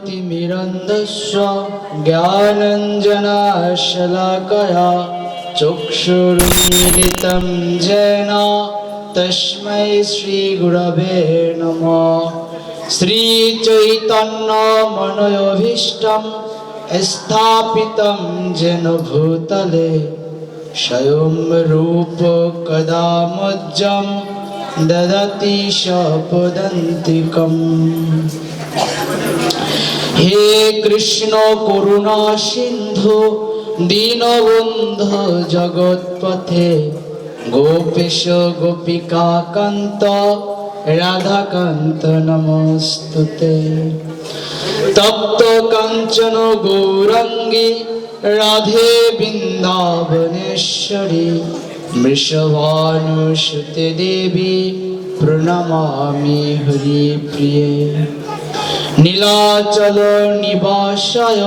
ज्ञानतिमिरन्धस्य ज्ञानाञ्जनशलाकया चक्षुरुन्मीलितं येन तस्मै श्रीगुरवे नमः। श्रीचैतन्यमनोभीष्टं स्थापितं येन भूतले स्वयं रूप कदा मह्यं ददति स्वपदान्तिकम्। हे कृष्ण करुणा सिंधु दीनबन्धु जगत्पथे गोपेश गोपिका कांत राधाकांत नमस्तुते। तप्त कांचन गौरांगी राधे वृंदावनेश्वरी वृषभानुसुते देवी प्रणमामि हरिप्रिये। नीलाचल निवासाय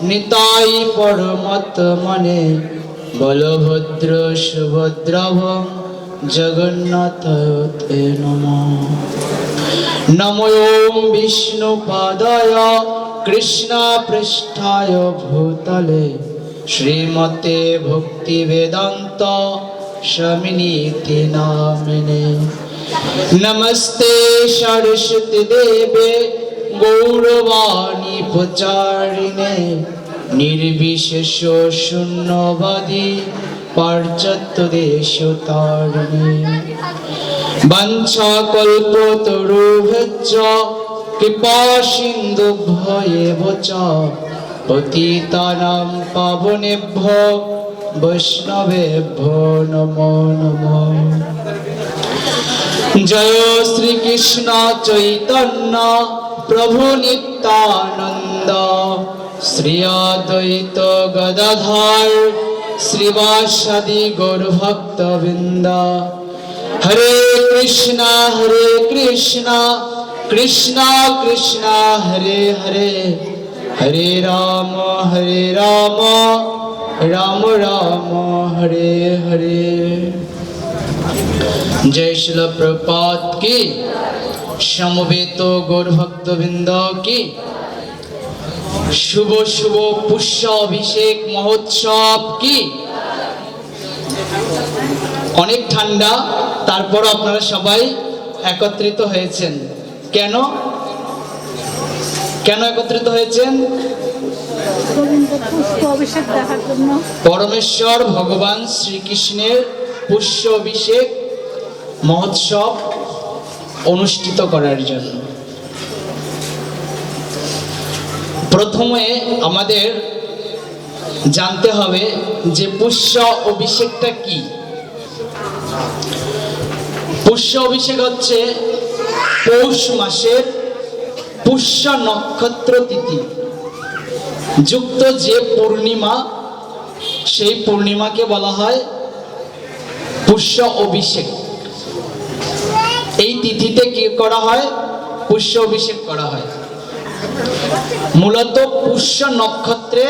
निताय परमात्मने बलभद्र सुभद्राभ जगन्नाथाय ते नमः। नमो विष्णुपादाय कृष्णपृष्ठाय भूतले श्रीमते भक्तिवेदान्त स्वामिनीति नामिने। नमस्ते सरस्वती देवे गौरवाणी प्रचारिणे निर्विशेष शून्यवादी पाश्चात्यदेशतारिणे। वाञ्छाकल्पतरुभ्यश्च कृपा सिन्धुभ्येव च पतितानां पावनेभ्यो वैष्णवेभ्यो नमो नमः। जय श्री कृष्ण चैतन्य प्रभु नित्यानंद श्री अद्वैत गदाधर श्रीवासादि गौर भक्त वृंद। हरे कृष्णा कृष्णा कृष्णा हरे हरे हरे राम राम राम हरे हरे। जय श्रील प्रभुपाद की, समवेत गौर भक्तवृंद की। शुभ शुभ पुष्य अभिषेक महोत्सव की। অনেক ঠান্ডা, তারপর আপনারা সবাই একত্রিত হয়েছেন। কেন কেন একত্রিত হয়েছেন? পরমেশ্বর ভগবান শ্রীকৃষ্ণের পুষ্য অভিষেক মহোৎসব অনুষ্ঠিত করার জন্য। প্রথমে আমাদের জানতে হবে যে পুষ্য অভিষেকটা কি। পুষ্য অভিষেক হচ্ছে পৌষ মাসের পুষ্য নক্ষত্র তিথি যুক্ত যে পূর্ণিমা, সেই পূর্ণিমাকে বলা হয় পুষ্য অভিষেক। এই তিথিতে কি করা হয়? পুষ্য অভিষেক করা হয়। মূলত পুষ্য নক্ষত্রে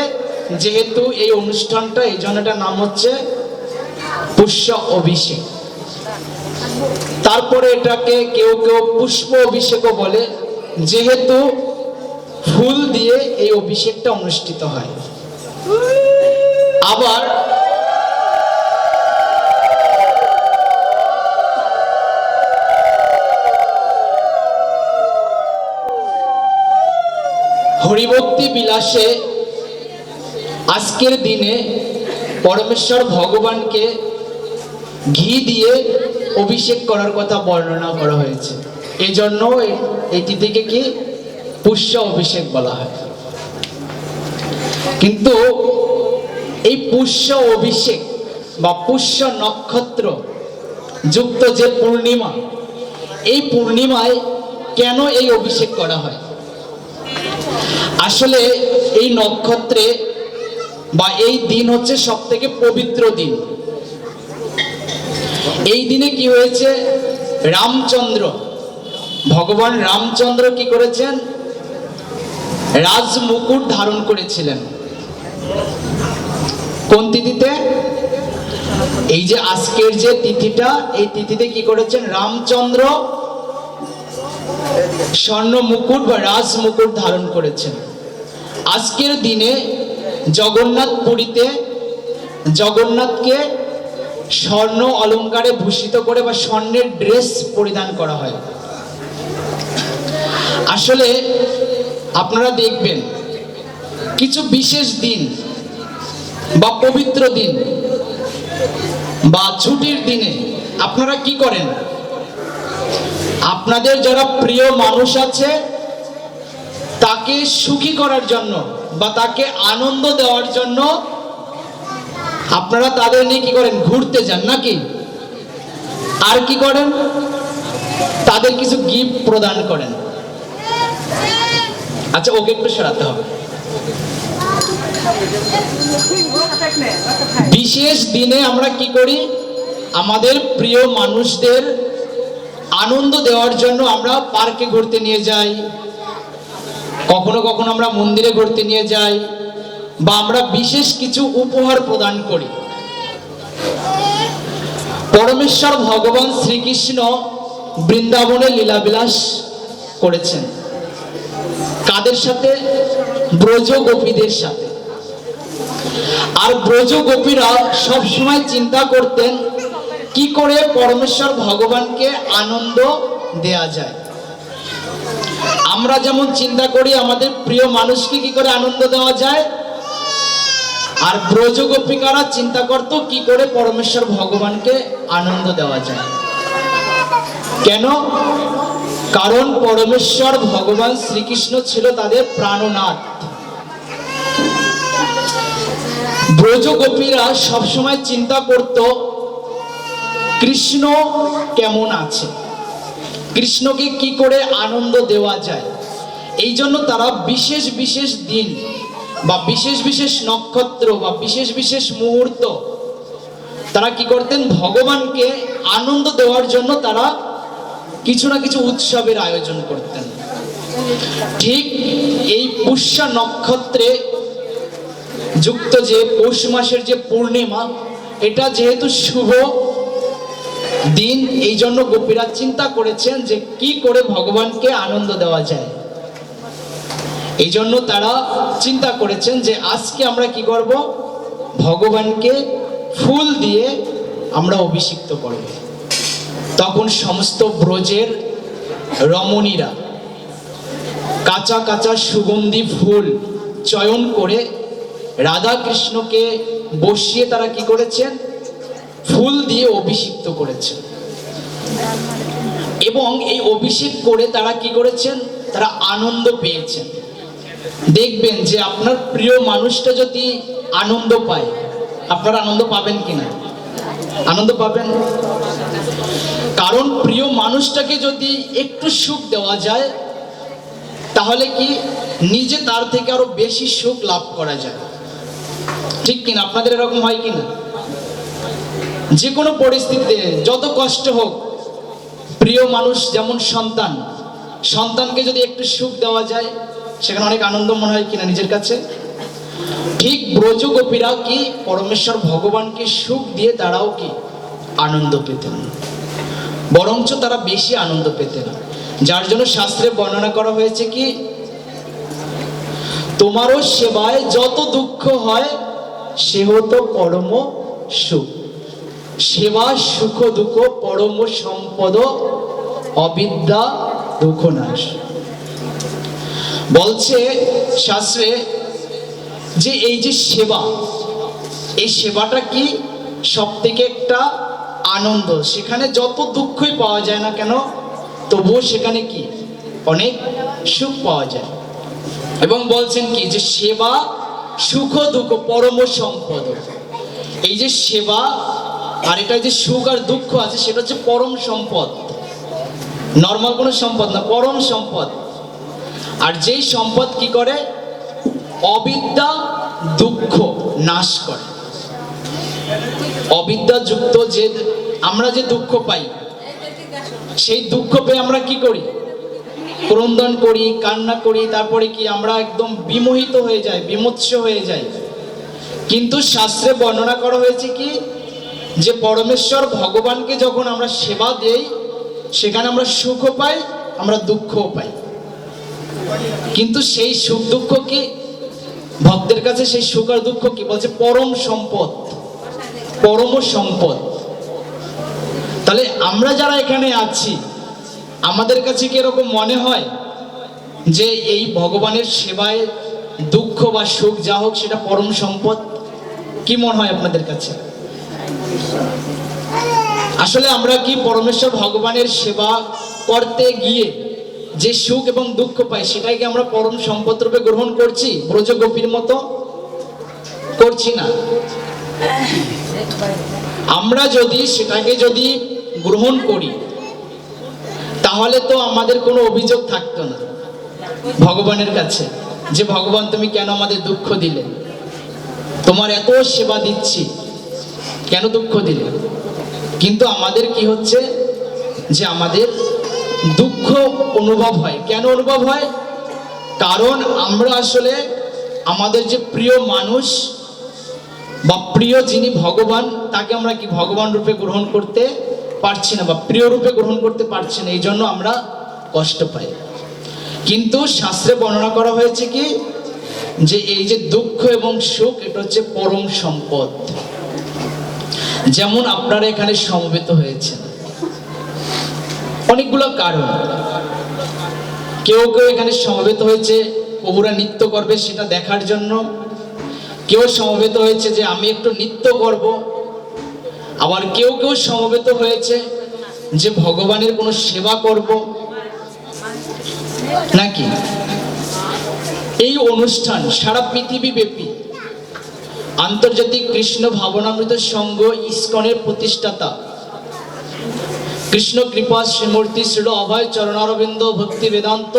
যেহেতু এই অনুষ্ঠানটা, এই জন্য এটার নাম হচ্ছে পুষ্য অভিষেক। তারপরে এটাকে কেউ কেউ পুষ্প অভিষেকও বলে, যেহেতু ফুল দিয়ে এই অভিষেকটা অনুষ্ঠিত হয়। আবার হরিভক্তি বিলাসে আজকের দিনে পরমেশ্বর ভগবানকে ঘি দিয়ে অভিষেক করার কথা বর্ণনা করা হয়েছে। এই জন্য এই তিথিকে কি পুষ্য অভিষেক বলা হয়। কিন্তু এই পুষ্য অভিষেক বা পুষ্য নক্ষত্র যুক্ত যে পূর্ণিমা, এই পূর্ণিমায় কেন এই অভিষেক করা হয়? আসলে এই নক্ষত্রে বা এই দিন হচ্ছে সব থেকে পবিত্র দিন। এই দিনে কি হয়েছে? রামচন্দ্র, ভগবান রামচন্দ্র কি করেছেন? রাজ মুকুট ধারণ করেছিলেন। কোন তিথিতে? এই যে আজকের যে তিথিটা, এই তিথিতে কি করেছেন, রামচন্দ্র স্বর্ণ মুকুট বা রাজ মুকুট ধারণ করেছেন। আজকের দিনে জগন্নাথ পুরীতে জগন্নাথকে স্বর্ণ অলংকারে ভূষিত করে বা স্বর্ণের ড্রেস পরিধান করা হয়। আসলে আপনারা দেখবেন কিছু বিশেষ দিন বা পবিত্র দিন বা ছুটির দিনে আপনারা কি করেন, আপনাদের যারা প্রিয় মানুষ আছে তাকে সুখী করার জন্য বা তাকে আনন্দ দেওয়ার জন্য আপনারা তাদের নিয়ে কি করেন, ঘুরতে যান নাকি? আর কি করেন, তাদের কিছু গিফট প্রদান করেন। আচ্ছা, ওকে একটু সরাতে হবে। বিশেষ দিনে আমরা কি করি, আমাদের প্রিয় মানুষদের আনন্দ দেওয়ার জন্য আমরা পার্কে ঘুরতে নিয়ে যাই, কখনো কখনো আমরা মন্দিরে ঘুরতে নিয়ে যাই, বা আমরা বিশেষ কিছু উপহার প্রদান করি। পরমেশ্বর ভগবান শ্রীকৃষ্ণ বৃন্দাবনে লীলাবিলাস করেছেন। কাদের সাথে? ব্রজ গোপীদের সাথে। আর ব্রজ গোপীরা সবসময় চিন্তা করতেন কি করে পরমেশ্বর ভগবানকে আনন্দ দেয়া যায়। আমরা যেমন চিন্তা করি আমাদের প্রিয় মানুষকে কি করে আনন্দ দেওয়া যায়, আর ব্রজ গোপিকারা চিন্তা করত কি করে পরমেশ্বর ভগবানকে আনন্দ দেওয়া যায়। কেন? কারণ পরমেশ্বর ভগবান শ্রীকৃষ্ণ ছিল তাদের প্রাণনাথ। ব্রজ গোপীরা সবসময় চিন্তা করত কৃষ্ণ কেমন আছে, কৃষ্ণকে কি করে আনন্দ দেওয়া যায়। এই জন্য তারা বিশেষ বিশেষ দিন বা বিশেষ বিশেষ নক্ষত্র বা বিশেষ বিশেষ মুহূর্ত তারা কি করতেন, ভগবানকে আনন্দ দেওয়ার জন্য তারা কিছু না কিছু উৎসবের আয়োজন করতেন। ঠিক এই পুষ্যা নক্ষত্রে যুক্ত যে পৌষ মাসের যে পূর্ণিমা, এটা যেহেতু শুভ দিন, এই জন্য গোপীরা চিন্তা করেছেন যে কি করে ভগবানকে আনন্দ দেওয়া যায়। এই জন্য তারা চিন্তা করেছেন যে আজকে আমরা কি করব, ভগবানকে ফুল দিয়ে আমরা অভিষিক্ত করব। তখন সমস্ত ব্রজের রমণীরা কাঁচা কাঁচা সুগন্ধি ফুল চয়ন করে রাধা কৃষ্ণকে বসিয়ে তারা কি করেছেন, ফুল দিয়ে অভিষিক্ত করেছেন। এবং এই অভিষেক করে তারা কি করেছেন, তারা আনন্দ পেয়েছেন। দেখবেন যে আপনার প্রিয় মানুষটা যদি আনন্দ পায়, আপনারা আনন্দ পাবেন কিনা? আনন্দ পাবেন। কারণ প্রিয় মানুষটাকে যদি একটু সুখ দেওয়া যায় তাহলে কি নিজে তার থেকে আরো বেশি সুখ লাভ করা যায়, ঠিক কিনা? আপনাদের এরকম হয় কিনা? যে কোনো পরিস্থিতিতে যত কষ্ট হোক, প্রিয় মানুষ যেমন সন্তান, সন্তানকে যদি একটু সুখ দেওয়া যায় সেখানে অনেক আনন্দ মনে হয় কিনা নিজের কাছে? ঠিক ব্রজ গোপীরা কি পরমেশ্বর ভগবানকে সুখ দিয়ে তারাও কি আনন্দ পেতেন, বরঞ্চ তারা বেশি আনন্দ পেতেন। যার জন্য শাস্ত্রে বর্ণনা করা হয়েছে কি, তোমারও সেবায় যত দুঃখ হয় সে হতো পরম সুখ। সেবা সুখ দুঃখ পরম সম্পদ, অবিদ্যা দুঃখ নাশ। বলছে শাস্ত্রে যে এই যে সেবা, এই সেবাটা কি সব থেকে একটা আনন্দ। সেখানে যত দুঃখই পাওয়া যায় না কেন, তবুও সেখানে কি অনেক সুখ পাওয়া যায়। এবং বলছেন কি যে সেবা সুখ দুঃখ পরম সম্পদ। এই যে সেবা আর এটা যে সুখ আর দুঃখ আছে সেটা হচ্ছে পরম সম্পদ, নর্মাল কোনো সম্পদ না, পরম সম্পদ। আর যেই সম্পদ কি করে, অবিদ্যা দুঃখ নাশ করে। অবিদ্যা যুক্ত যে আমরা যে দুঃখ পাই, সেই দুঃখ পেয়ে আমরা কি করি, ক্রন্দন করি, কান্না করি, তারপরে কি আমরা একদম বিমোহিত হয়ে যাই, বিমোৎস হয়ে যাই। কিন্তু শাস্ত্রে বর্ণনা করা হয়েছে কি, যে পরমেশ্বর ভগবানকে যখন আমরা সেবা দেই সেখানে আমরা সুখও পাই, আমরা দুঃখও পাই। কিন্তু সেই সুখ দুঃখ কি ভক্তের কাছে, সেই সুখ আর দুঃখ কি বলছে পরম সম্পদ, পরম সম্পদ। তাহলে আমরা যারা এখানে আছি আমাদের কাছে কি এরকম মনে হয় যে এই ভগবানের সেবায় দুঃখ বা সুখ যা হোক সেটা পরম সম্পদ? কি মনে হয় আপনাদের কাছে? আসলে আমরা কি পরমেশ্বর ভগবানের সেবা করতে গিয়ে যে সুখ এবং দুঃখ পাই সেটাই কি আমরা পরম সম্পদ রূপে গ্রহণ করছি ব্রজগোপীর মতো? করছি না। আমরা যদি সেটাকে যদি গ্রহণ করি তাহলে তো আমাদের কোনো অভিযোগ থাকতো না ভগবানের কাছে যে ভগবান তুমি কেন আমাদের দুঃখ দিলে, তোমার এত সেবা দিচ্ছি কেন দুঃখ দিলে? কিন্তু আমাদের কি হচ্ছে যে আমাদের দুঃখ অনুভব হয়। কেন অনুভব হয়? কারণ আমরা আসলে আমাদের যে প্রিয় মানুষ বা প্রিয় যিনি ভগবান তাকে আমরা কি ভগবান রূপে গ্রহণ করতে পারছি না বা প্রিয় রূপে গ্রহণ করতে পারছি না, এই জন্য আমরা কষ্ট পাই। কিন্তু শাস্ত্রে বর্ণনা করা হয়েছে কি যে এই যে দুঃখ এবং সুখ এটা হচ্ছে পরম সম্পদ। যেমন আপনারা এখানে সমবেত হয়েছেন অনেকগুলো কারণ। কেউ কেউ এখানে সমবেত হয়েছে প্রভুরা নৃত্য করবে সেটা দেখার জন্য, কেউ সমবেত হয়েছে যে আমি একটু নৃত্য করব, আবার কেউ কেউ সমবেত হয়েছে যে ভগবানের কোনো সেবা করব নাকি। এই অনুষ্ঠান সারা পৃথিবী ব্যাপী আন্তর্জাতিক কৃষ্ণ ভাবনামৃত সংঘ ইসকনের প্রতিষ্ঠাতা কৃষ্ণ কৃপা শ্রীমূর্তি শ্রীল অভয় চরণারবিন্দ ভক্তি বেদান্ত